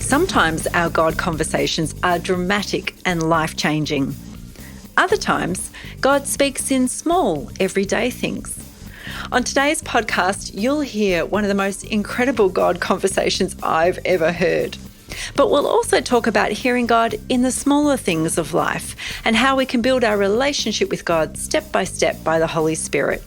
Sometimes our God conversations are dramatic and life-changing. Other times, God speaks in small, everyday things. On today's podcast, you'll hear one of the most incredible God conversations I've ever heard. But we'll also talk about hearing God in the smaller things of life and how we can build our relationship with God step by step by the Holy Spirit.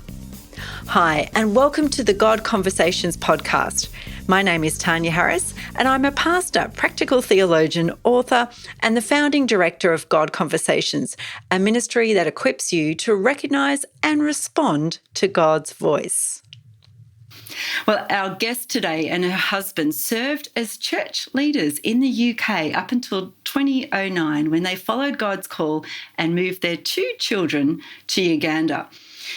Hi, and welcome to the God Conversations podcast. My name is Tania Harris, and I'm a pastor, practical theologian, author, and the founding director of God Conversations, a ministry that equips you to recognise and respond to God's voice. Well, our guest today and her husband served as church leaders in the UK up until 2009 when they followed God's call and moved their 2 children to Uganda.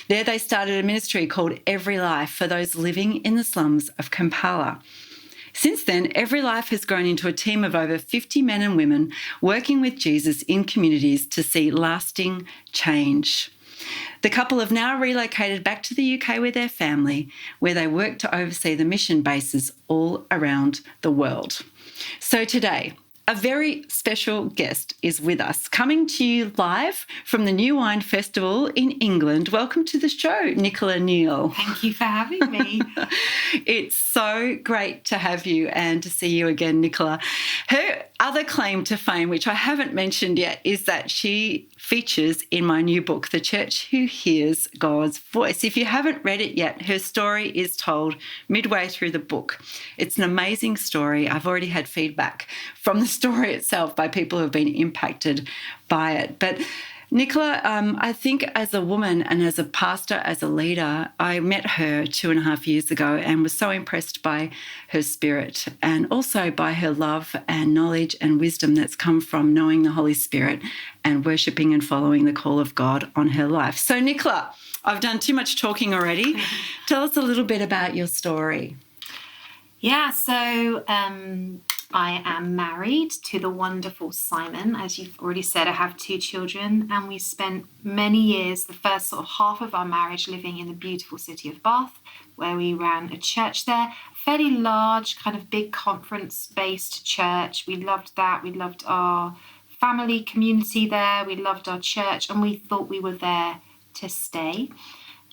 There they started a ministry called Every Life for those living in the slums of Kampala. Since then, Every Life has grown into a team of over 50 men and women working with Jesus in communities to see lasting change. The couple have now relocated back to the UK with their family, where they work to oversee the mission bases all around the world. So today, a very special guest is with us, coming to you live from the New Wine Festival in England. Welcome to the show, Nicola Neal. Thank you for having me. It's so great to have you and to see you again, Nicola. Her other claim to fame, which I haven't mentioned yet, is that she features in my new book, The Church Who Hears God's Voice. If you haven't read it yet, her story is told midway through the book. It's an amazing story. I've already had feedback from the story itself by people who have been impacted by it. But Nicola, I think as a woman and as a pastor, as a leader, I met her 2.5 years ago and was so impressed by her spirit and also by her love and knowledge and wisdom that's come from knowing the Holy Spirit and worshipping and following the call of God on her life. So Nicola, I've done too much talking already. Tell us a little bit about your story. Yeah, so I am married to the wonderful Simon. As you've already said, I have 2 children, and we spent many years, the first sort of half of our marriage, living in the beautiful city of Bath, where we ran a church there, a fairly large, kind of big conference-based church. We loved that. We loved our family community there. We loved our church, and we thought we were there to stay.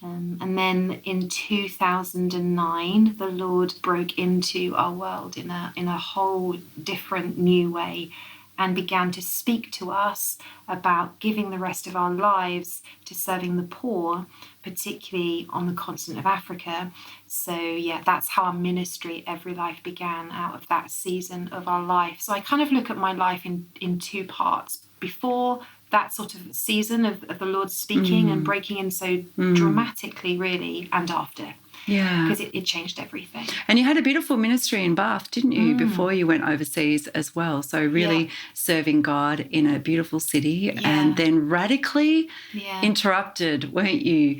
And then in 2009, the Lord broke into our world in a whole different new way and began to speak to us about giving the rest of our lives to serving the poor, particularly on the continent of Africa. So yeah, that's how our ministry, Every Life, began out of that season of our life. So I kind of look at my life in 2 parts. Before that sort of season of the Lord speaking and breaking in so dramatically, really, and after. Yeah. Because it changed everything. And you had a beautiful ministry in Bath, didn't you, before you went overseas as well? So really serving God in a beautiful city and then radically interrupted, weren't you?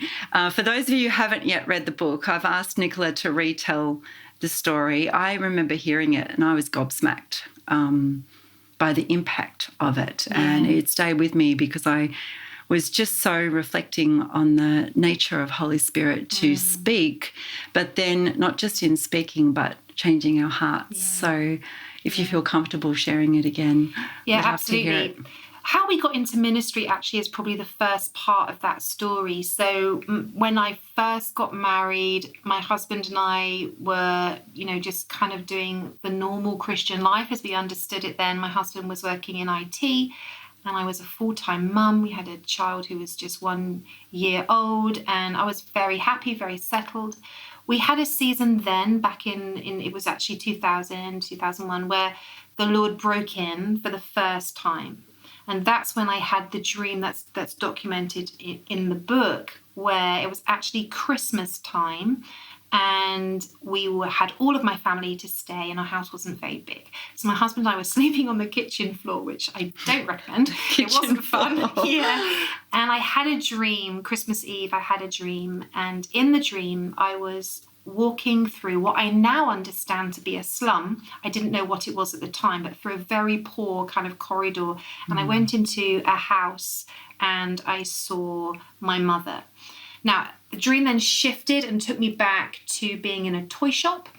For those of you who haven't yet read the book, I've asked Nicola to retell the story. I remember hearing it and I was gobsmacked by the impact of it. And it stayed with me because I was just so reflecting on the nature of Holy Spirit to speak, but then not just in speaking, but changing our hearts. Yeah. So if you feel comfortable sharing it again, yeah, absolutely. How we got into ministry actually is probably the first part of that story. So when I first got married, my husband and I were, just kind of doing the normal Christian life as we understood it then. My husband was working in IT and I was a full-time mum. We had a child who was just 1 year old and I was very happy, very settled. We had a season then back in it was actually 2001, where the Lord broke in for the first time. And that's when I had the dream that's documented in the book, where it was actually Christmas time and had all of my family to stay and our house wasn't very big. So my husband and I were sleeping on the kitchen floor, which I don't recommend. It wasn't fun. Yeah. And I had a dream, Christmas Eve, I had a dream. And in the dream, I was walking through what I now understand to be a slum. I didn't know what it was at the time, but through a very poor kind of corridor. And I went into a house and I saw my mother. Now, the dream then shifted and took me back to being in a toy shop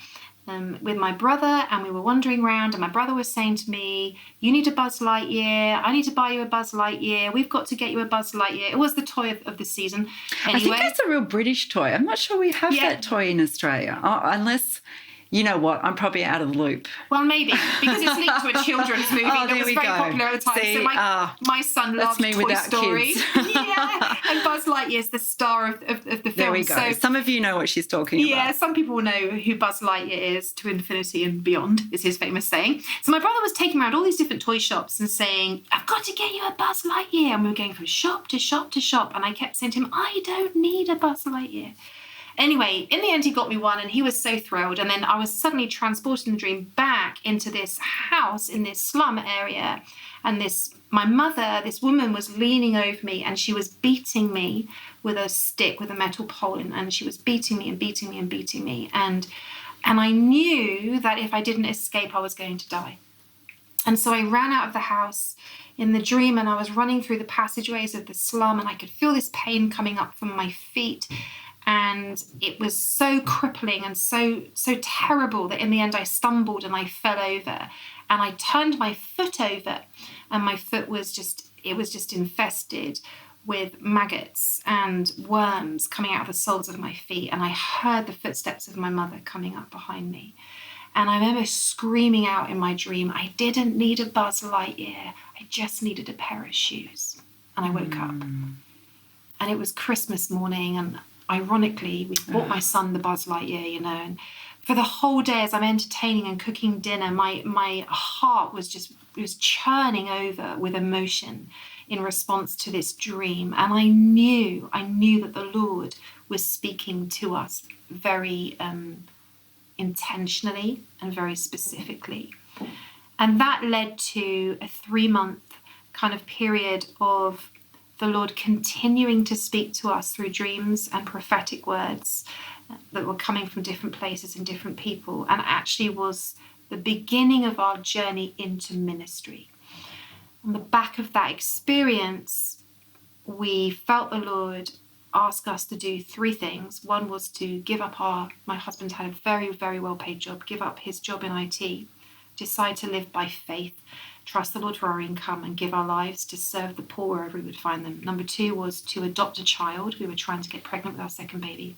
with my brother, and we were wandering around, and my brother was saying to me, you need a Buzz Lightyear, I need to buy you a Buzz Lightyear, we've got to get you a Buzz Lightyear. It was the toy of the season. Anyway, I think that's a real British toy. I'm not sure we have that toy in Australia, unless... You know what? I'm probably out of the loop. Well, maybe, because it's linked to a children's movie that was very popular at the time. See, so my son loved Toy Story. Yeah, and Buzz Lightyear is the star of the film. There we go. So, some of you know what she's talking about. Yeah, some people will know who Buzz Lightyear is, to infinity and beyond, is his famous saying. So my brother was taking around all these different toy shops and saying, I've got to get you a Buzz Lightyear. And we were going from shop to shop to shop. And I kept saying to him, I don't need a Buzz Lightyear. Anyway, in the end, he got me one and he was so thrilled. And then I was suddenly transported in the dream back into this house in this slum area. And my mother, this woman, was leaning over me and she was beating me with a stick, with a metal pole. And she was beating me and beating me and beating me. And I knew that if I didn't escape, I was going to die. And so I ran out of the house in the dream and I was running through the passageways of the slum and I could feel this pain coming up from my feet. And it was so crippling and so terrible that in the end I stumbled and I fell over and I turned my foot over and my foot was just infested with maggots and worms coming out of the soles of my feet. And I heard the footsteps of my mother coming up behind me. And I remember screaming out in my dream, I didn't need a Buzz Lightyear. I just needed a pair of shoes. And I woke up. And it was Christmas morning and ironically, we bought my son the Buzz Lightyear, and for the whole day as I'm entertaining and cooking dinner, my heart was churning over with emotion in response to this dream. And I knew that the Lord was speaking to us very intentionally and very specifically. And that led to a 3-month kind of period of the Lord continuing to speak to us through dreams and prophetic words that were coming from different places and different people, and actually was the beginning of our journey into ministry. On the back of that experience, we felt the Lord ask us to do 3 things. One was to give up my husband had a very, very well-paid job, give up his job in IT, decide to live by faith, trust the Lord for our income and give our lives to serve the poor wherever we would find them. Number 2 was to adopt a child. We were trying to get pregnant with our second baby.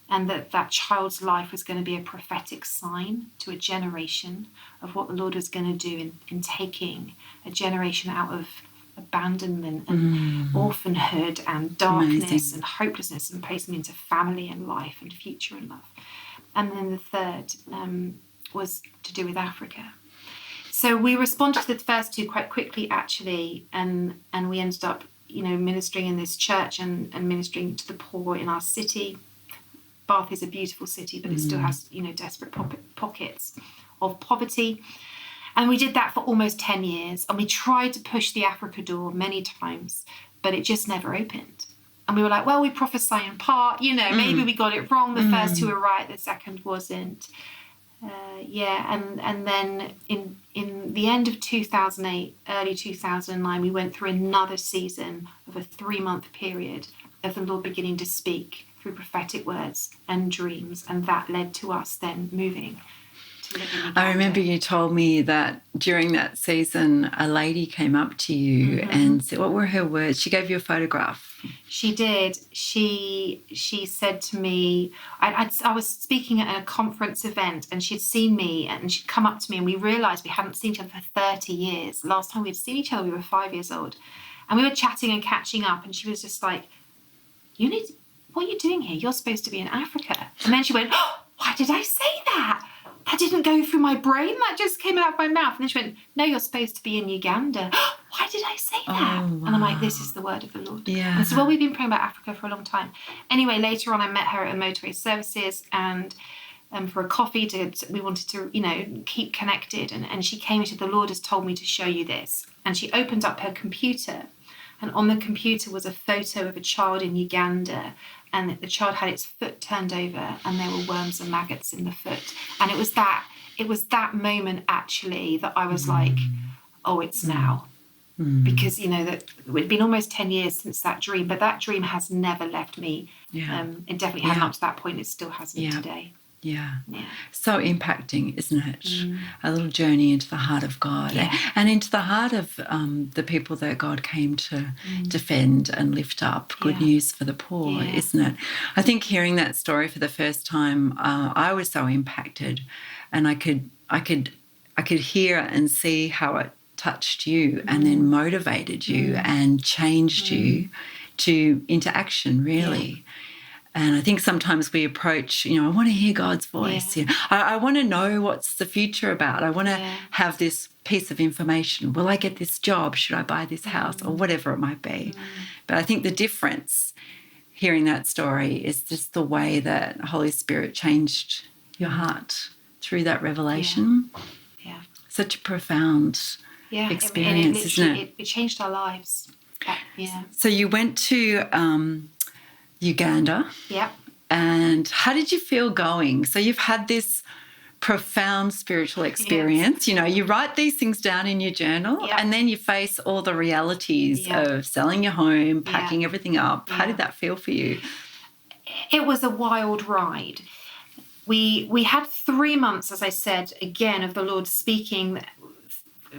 And that child's life was going to be a prophetic sign to a generation of what the Lord was going to do in taking a generation out of abandonment and orphanhood and darkness and hopelessness and placing them into family and life and future and love. And then the third was to do with Africa. So we responded to the first 2 quite quickly, actually, and we ended up, ministering in this church and ministering to the poor in our city. Bath is a beautiful city, but it still has, desperate pockets of poverty. And we did that for almost 10 years. And we tried to push the Africa door many times, but it just never opened. And we were like, well, we prophesy in part, maybe we got it wrong. The first 2 were right, the second wasn't. And then in the end of 2008, early 2009, we went through another season of a 3-month period of the Lord beginning to speak through prophetic words and dreams, and that led to us then moving to live in Uganda. I remember you told me that during that season, a lady came up to you and said, what were her words? She gave you a photograph. She did. She said to me, I was speaking at a conference event and she'd seen me and she'd come up to me and we realised we hadn't seen each other for 30 years. Last time we'd seen each other, we were 5 years old. And we were chatting and catching up and she was just like, what are you doing here? You're supposed to be in Africa. And then she went, oh, why did I say that? That didn't go through my brain. That just came out of my mouth. And then she went, no, you're supposed to be in Uganda. Why did I say that? Oh, wow. And I'm like, this is the word of the Lord. Yeah. And so, well, we've been praying about Africa for a long time. Anyway, later on, I met her at Motorway Services and for a coffee. We wanted to, keep connected. And she came and said, the Lord has told me to show you this. And she opened up her computer. And on the computer was a photo of a child in Uganda. And the child had its foot turned over and there were worms and maggots in the foot. And it was that moment actually that I was like, oh, it's now. Because, that it'd been almost 10 years since that dream, but that dream has never left me. Yeah. It definitely hasn't up to that point. It still hasn't today. Yeah. Yeah. So impacting, isn't it? A little journey into the heart of God and into the heart of the people that God came to defend and lift up. Good news for the poor, isn't it? I think hearing that story for the first time, I was so impacted, and I could hear and see how it touched you and then motivated you and changed you into action, really. And I think sometimes we approach, I want to hear God's voice. Yeah. I want to know what's the future about. I want to have this piece of information. Will I get this job? Should I buy this house? Or whatever it might be. But I think the difference, hearing that story, is just the way that Holy Spirit changed your heart through that revelation. Yeah. Such a profound experience, isn't it? It changed our lives. So you went to Uganda. Yeah. And how did you feel going? So you've had this profound spiritual experience. You write these things down in your journal and then you face all the realities of selling your home, packing everything up. How did that feel for you? It was a wild ride. We had 3 months, as I said, again, of the Lord speaking,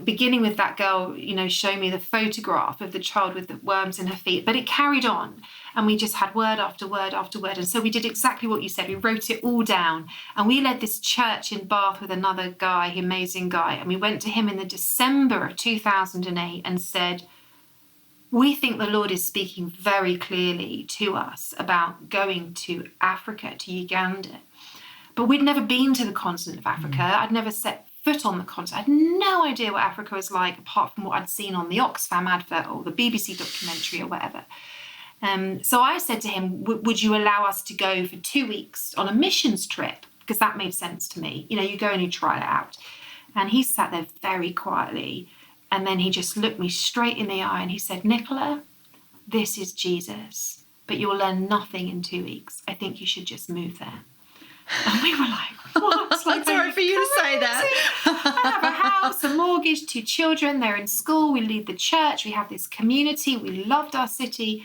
beginning with that girl, showing me the photograph of the child with the worms in her feet. But it carried on, and we just had word after word after word. And so we did exactly what you said. We wrote it all down, and we led this church in Bath with another guy, amazing guy. And we went to him in the December of 2008 and said, we think the Lord is speaking very clearly to us about going to Africa, to Uganda. But we'd never been to the continent of Africa. I'd never set foot on the continent. I had no idea what Africa was like, apart from what I'd seen on the Oxfam advert or the BBC documentary or whatever. So I said to him, would you allow us to go for 2 weeks on a missions trip? Because that made sense to me. You go and you try it out. And he sat there very quietly. And then he just looked me straight in the eye and he said, Nicola, this is Jesus, but you'll learn nothing in 2 weeks. I think you should just move there. And we were like, what? Like, sorry for you to say that. I have a house, a mortgage, 2 children. They're in school. We lead the church. We have this community. We loved our city.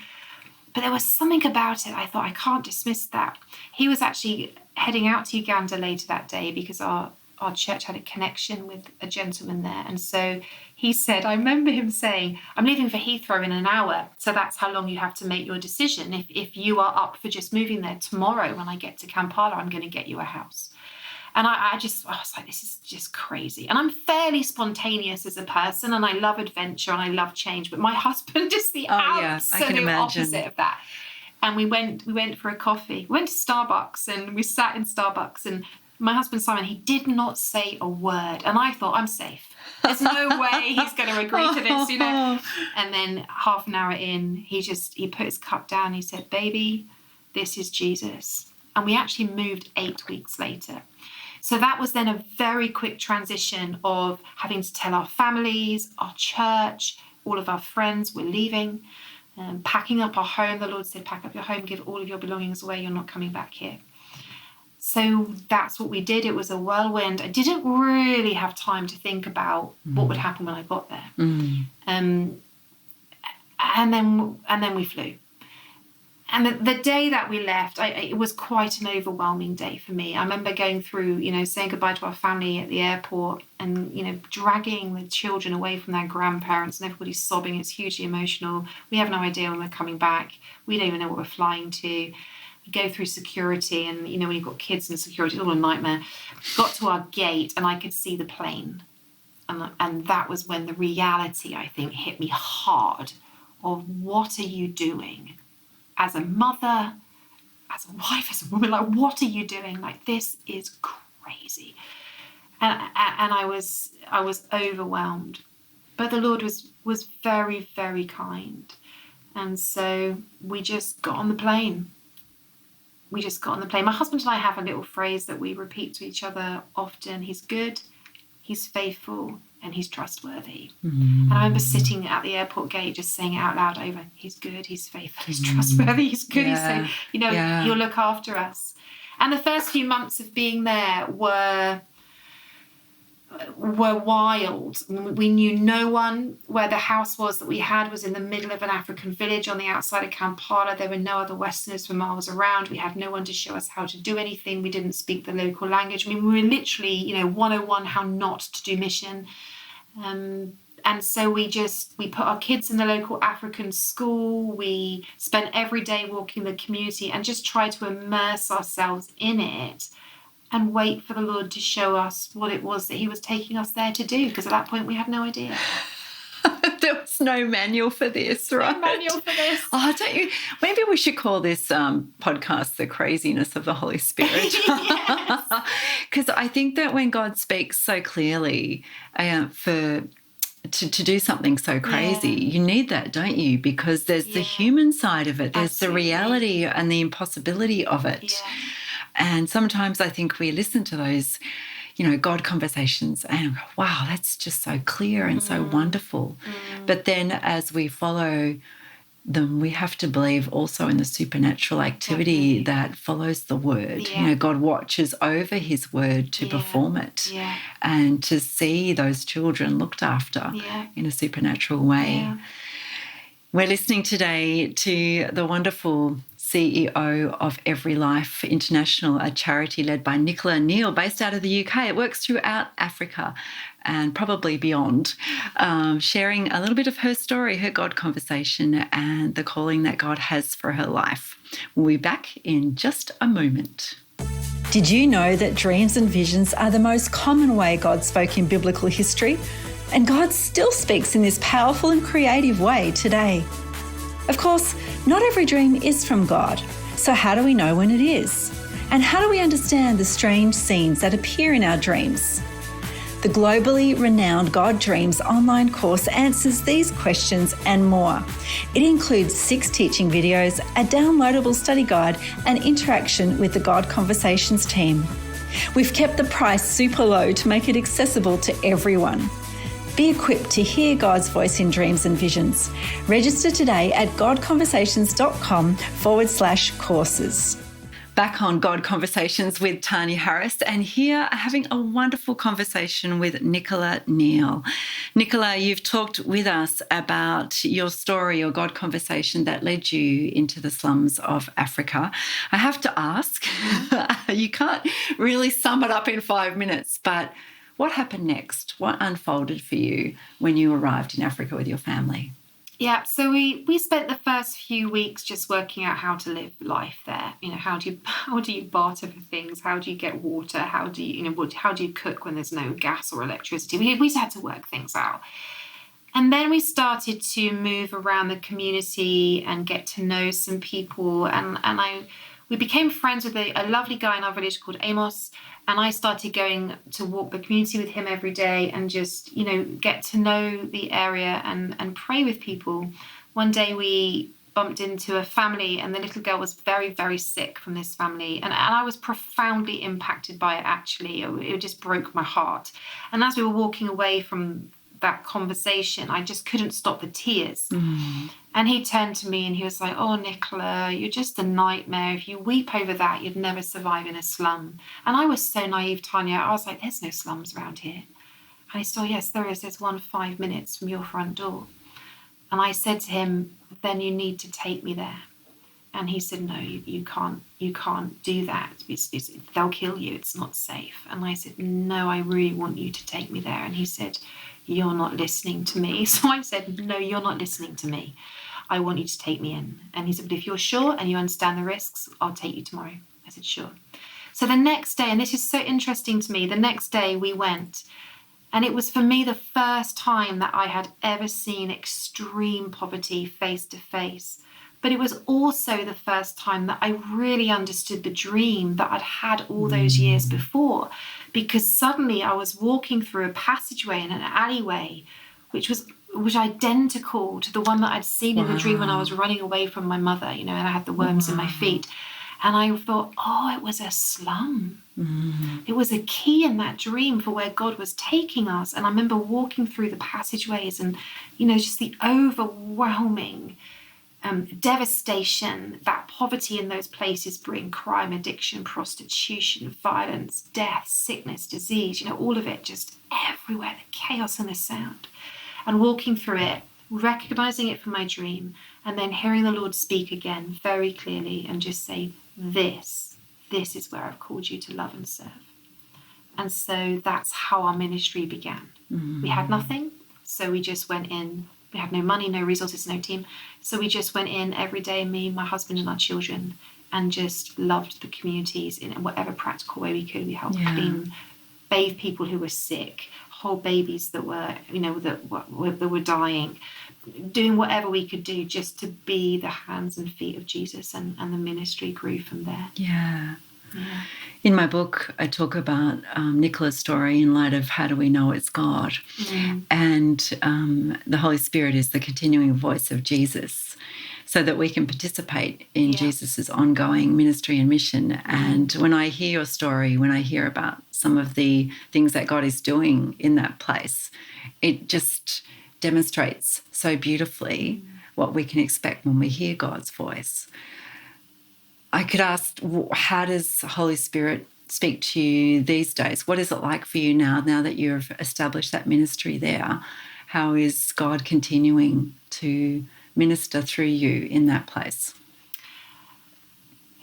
But there was something about it. I thought, I can't dismiss that. He was actually heading out to Uganda later that day because our church had a connection with a gentleman there. And so he said, I remember him saying, I'm leaving for Heathrow in an hour. So that's how long you have to make your decision. If you are up for just moving there tomorrow, when I get to Kampala, I'm going to get you a house. And I was like, this is just crazy. And I'm fairly spontaneous as a person, and I love adventure and I love change. But my husband is the absolute opposite of that. And we went for a coffee. We went to Starbucks and we sat in Starbucks, and my husband Simon, he did not say a word. And I thought, I'm safe. There's no way he's going to agree to this, And then half an hour in, he put his cup down. He said, baby, this is Jesus. And we actually moved 8 weeks later. So that was then a very quick transition of having to tell our families, our church, all of our friends, we're leaving, packing up our home. The Lord said, pack up your home, give all of your belongings away. You're not coming back here. So that's what we did. It was a whirlwind. I didn't really have time to think about what would happen when I got there. And then we flew. And the day that we left, it was quite an overwhelming day for me. I remember going through, saying goodbye to our family at the airport and, dragging the children away from their grandparents, and everybody's sobbing. It's hugely emotional. We have no idea when we're coming back. We don't even know what we're flying to. Go through security, and when you've got kids in security, it's all a nightmare. Got to our gate and I could see the plane, and that was when the reality, I think, hit me hard of what are you doing as a mother, as a wife, as a woman? Like, what are you doing? Like, this is crazy. And I was overwhelmed, but the Lord was very, very kind, and so we just got on the plane. My husband and I have a little phrase that we repeat to each other often. He's good, he's faithful, and he's trustworthy. And I remember sitting at the airport gate just saying it out loud over, he's good, he's faithful, he's trustworthy, he's good, he'll look after us. And the first few months of being there were were wild. We knew no one. Where the house was that we had was in the middle of an African village on the outside of Kampala. There were no other Westerners for miles around. We had no one to show us how to do anything. We didn't speak the local language. I mean, we were literally, 101 how not to do mission. And so we put our kids in the local African school. We spent every day walking the community and just tried to immerse ourselves in it and wait for the Lord to show us what it was that he was taking us there to do. Because at that point we had no idea. There was no manual for this, right? No manual for this. Oh, don't you? Maybe we should call this podcast "The Craziness of the Holy Spirit," because I think that when God speaks so clearly to do something so crazy, you need that, don't you? Because there's the human side of it, there's the reality and the impossibility of it. Yeah. And sometimes I think we listen to those, God conversations and go, wow, that's just so clear and so wonderful. But then as we follow them, we have to believe also in the supernatural activity that follows the word. Yeah. God watches over his word to perform it and to see those children looked after in a supernatural way. Yeah. We're listening today to the wonderful CEO of Every Life International, a charity led by Nicola Neal, based out of the UK. It works throughout Africa and probably beyond, sharing a little bit of her story, her God conversation, and the calling that God has for her life. We'll be back in just a moment. Did you know that dreams and visions are the most common way God spoke in biblical history? And God still speaks in this powerful and creative way today. Of course, not every dream is from God. So how do we know when it is? And how do we understand the strange scenes that appear in our dreams? The globally renowned God Dreams online course answers these questions and more. It includes 6 teaching videos, a downloadable study guide, and interaction with the God Conversations team. We've kept the price super low to make it accessible to everyone. Be equipped to hear God's voice in dreams and visions. Register today at godconversations.com/courses. Back on God Conversations with Tania Harris, and here having a wonderful conversation with Nicola Neal. Nicola, you've talked with us about your story, your God conversation that led you into the slums of Africa. I have to ask, you can't really sum it up in 5 minutes, but what happened next? What unfolded for you when you arrived in Africa with your family? Yeah, so we spent the first few weeks just working out how to live life there. How do you barter for things? How do you get water? How do you cook when there's no gas or electricity? We just had to work things out. And then we started to move around the community and get to know some people. We became friends with a lovely guy in our village called Amos. And I started going to walk the community with him every day and just, get to know the area and pray with people. One day we bumped into a family and the little girl was very, very sick from this family. And I was profoundly impacted by it, actually. It just broke my heart. And as we were walking away from that conversation, I just couldn't stop the tears. And he turned to me and he was like, "Oh, Nicola, you're just a nightmare. If you weep over that, you'd never survive in a slum." And I was so naive, Tania. I was like, "There's no slums around here." And he said, "Oh, yes, there is. There's one 5 minutes from your front door." And I said to him, "Then you need to take me there." And he said, "No, you can't do that. They'll kill you. It's not safe." And I said, "No, I really want you to take me there." And he said, "You're not listening to me." So I said, "No, you're not listening to me. I want you to take me in." And he said, "But if you're sure and you understand the risks, I'll take you tomorrow." I said, "Sure." So the next day, and this is so interesting to me, the next day we went, and it was for me the first time that I had ever seen extreme poverty face to face. But it was also the first time that I really understood the dream that I'd had all those years before, because suddenly I was walking through a passageway in an alleyway, which was identical to the one that I'd seen in the dream when I was running away from my mother, and I had the worms in my feet. And I thought, oh, it was a slum. It was a key in that dream for where God was taking us. And I remember walking through the passageways and, just the overwhelming devastation that poverty in those places bring, crime, addiction, prostitution, violence, death, sickness, disease, all of it just everywhere, the chaos and the sound. And walking through it, recognizing it from my dream, and then hearing the Lord speak again very clearly and just say, this is where I've called you to love and serve. And so that's how our ministry began. Mm-hmm. We had nothing, so we just went in. We had no money, no resources, no team. So we just went in every day, me, my husband and our children, and just loved the communities in whatever practical way we could. We helped clean, bathe people who were sick, hold babies that were, that were dying, doing whatever we could do just to be the hands and feet of Jesus, and the ministry grew from there. Yeah. In my book, I talk about Nicola's story in light of how do we know it's God? Mm. And the Holy Spirit is the continuing voice of Jesus, so that we can participate in Jesus's ongoing ministry and mission. And when I hear your story, when I hear about some of the things that God is doing in that place, it just demonstrates so beautifully what we can expect when we hear God's voice. I could ask, how does Holy Spirit speak to you these days? What is it like for you now that you've established that ministry there? How is God continuing to minister through you in that place?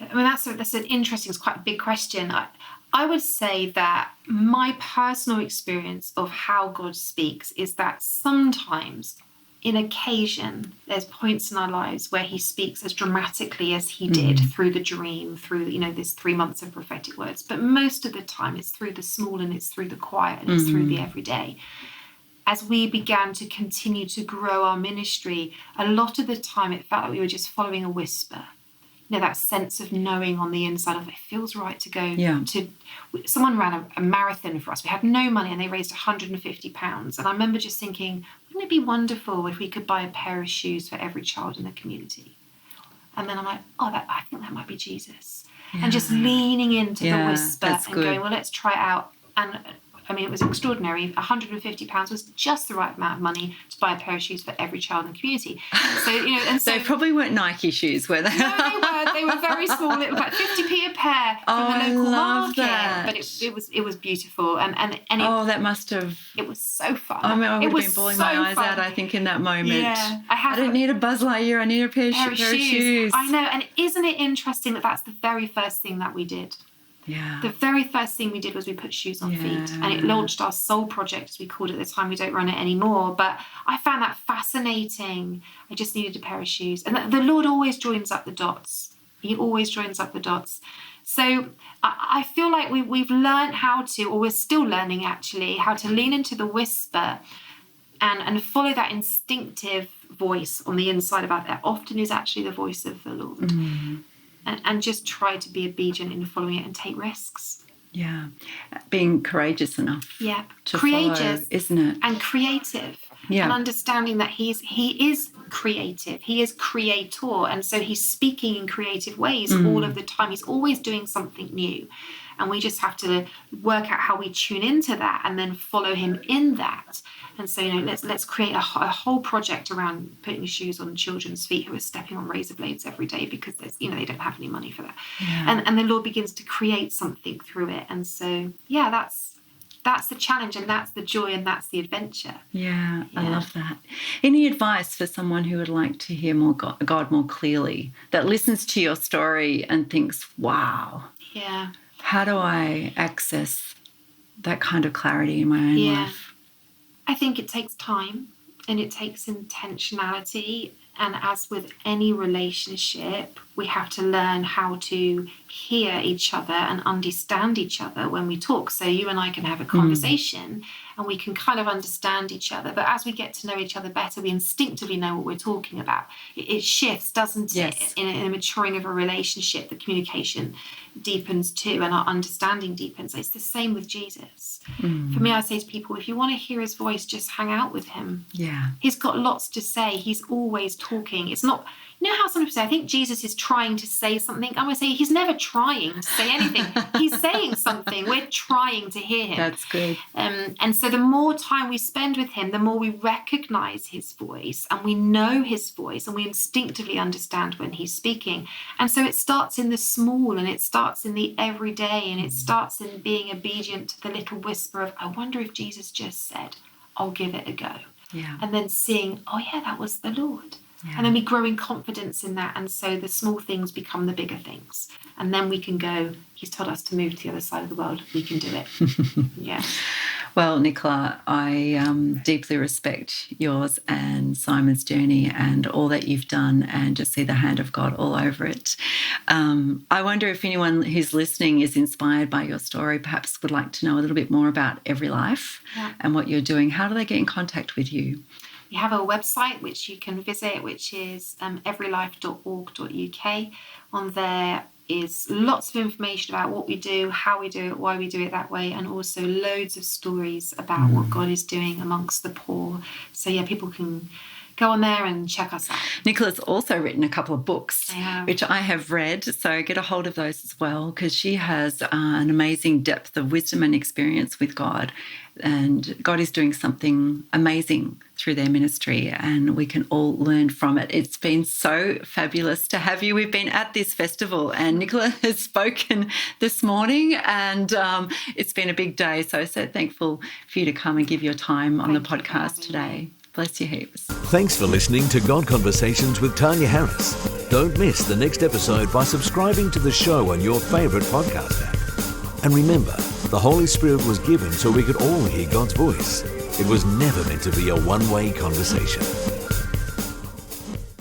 I mean, that's an interesting, it's quite a big question. I would say that my personal experience of how God speaks is that sometimes, in occasion, there's points in our lives where he speaks as dramatically as he did through the dream, through, this 3 months of prophetic words. But most of the time it's through the small, and it's through the quiet, and it's through the everyday. As we began to continue to grow our ministry, a lot of the time it felt like we were just following a whisper. That sense of knowing on the inside of it feels right to go to. Someone ran a marathon for us. We had no money, and they raised £150. And I remember just thinking, wouldn't it be wonderful if we could buy a pair of shoes for every child in the community? And then I'm like, I think that might be Jesus. Yeah. And just leaning into the whisper and going, well, let's try it out. And I mean, it was extraordinary. £150 was just the right amount of money to buy a pair of shoes for every child in the community. So, and so they probably weren't Nike shoes, were they? No, they were. They were very small. It was like 50p a pair from the local market. That. But it was beautiful, and that must have. It was so fun. I mean, I would have been bawling my eyes out, I think, in that moment. Yeah, I don't need a Buzz Lightyear. I need a pair of shoes. I know, and isn't it interesting that that's the very first thing that we did? Yeah. The very first thing we did was we put shoes on feet, and it launched our soul project, as we called it at the time. We don't run it anymore, but I found that fascinating. I just needed a pair of shoes, and the Lord always joins up the dots. He always joins up the dots. So I feel like we've learned how to, or we're still learning actually, how to lean into the whisper and follow that instinctive voice on the inside of that often is actually the voice of the Lord. Mm. And just try to be obedient in following it and take risks. Yeah. Being courageous enough. Yeah. To courageous, follow, isn't it? And creative. Yeah. And understanding that he is creative. He is creator. And so he's speaking in creative ways all of the time. He's always doing something new. And we just have to work out how we tune into that and then follow him in that. And so, let's create a whole project around putting shoes on children's feet who are stepping on razor blades every day because there's, they don't have any money for that. Yeah. And the Lord begins to create something through it. And so, that's the challenge, and that's the joy, and that's the adventure. Yeah, I love that. Any advice for someone who would like to hear more God more clearly, that listens to your story and thinks, wow. Yeah. How do I access that kind of clarity in my own life? I think it takes time, and it takes intentionality. And as with any relationship, we have to learn how to hear each other and understand each other when we talk. So you and I can have a conversation and we can kind of understand each other. But as we get to know each other better, we instinctively know what we're talking about. It shifts, doesn't it? In a maturing of a relationship, the communication deepens too, and our understanding deepens. It's the same with Jesus. For me, I say to people, if you want to hear his voice, just hang out with him. Yeah. He's got lots to say. He's always talking. It's not, You know how some people say, I think Jesus is trying to say something? I'm going to say he's never trying to say anything. He's saying something. We're trying to hear him. That's good. And so the more time we spend with him, the more we recognize his voice and we know his voice and we instinctively understand when he's speaking. And so it starts in the small and it starts in the everyday and it starts in being obedient to the little whisper of, I wonder if Jesus just said, I'll give it a go. Yeah. And then seeing, oh yeah, that was the Lord. Yeah. And then we grow in confidence in that. And so the small things become the bigger things. And then we can go, he's told us to move to the other side of the world. We can do it. Yeah. Well, Nicola, I deeply respect yours and Simon's journey and all that you've done and just see the hand of God all over it. I wonder if anyone who's listening is inspired by your story, perhaps would like to know a little bit more about Every Life and what you're doing. How do they get in contact with you? We have a website which you can visit, which is everylife.org.uk. On there is lots of information about what we do, how we do it, why we do it that way, and also loads of stories about what God is doing amongst the poor. So, yeah, people can go on there and check us out. Nicola's also written a couple of books, which I have read, so get a hold of those as well, because she has an amazing depth of wisdom and experience with God, and God is doing something amazing through their ministry, and we can all learn from it. It's been so fabulous to have you. We've been at this festival, and Nicola has spoken this morning, and it's been a big day, so thankful for you to come and give your time on the podcast today. Bless you heaps. Thanks for listening to God Conversations with Tania Harris. Don't miss the next episode by subscribing to the show on your favourite podcast app. And remember, the Holy Spirit was given so we could all hear God's voice. It was never meant to be a one-way conversation.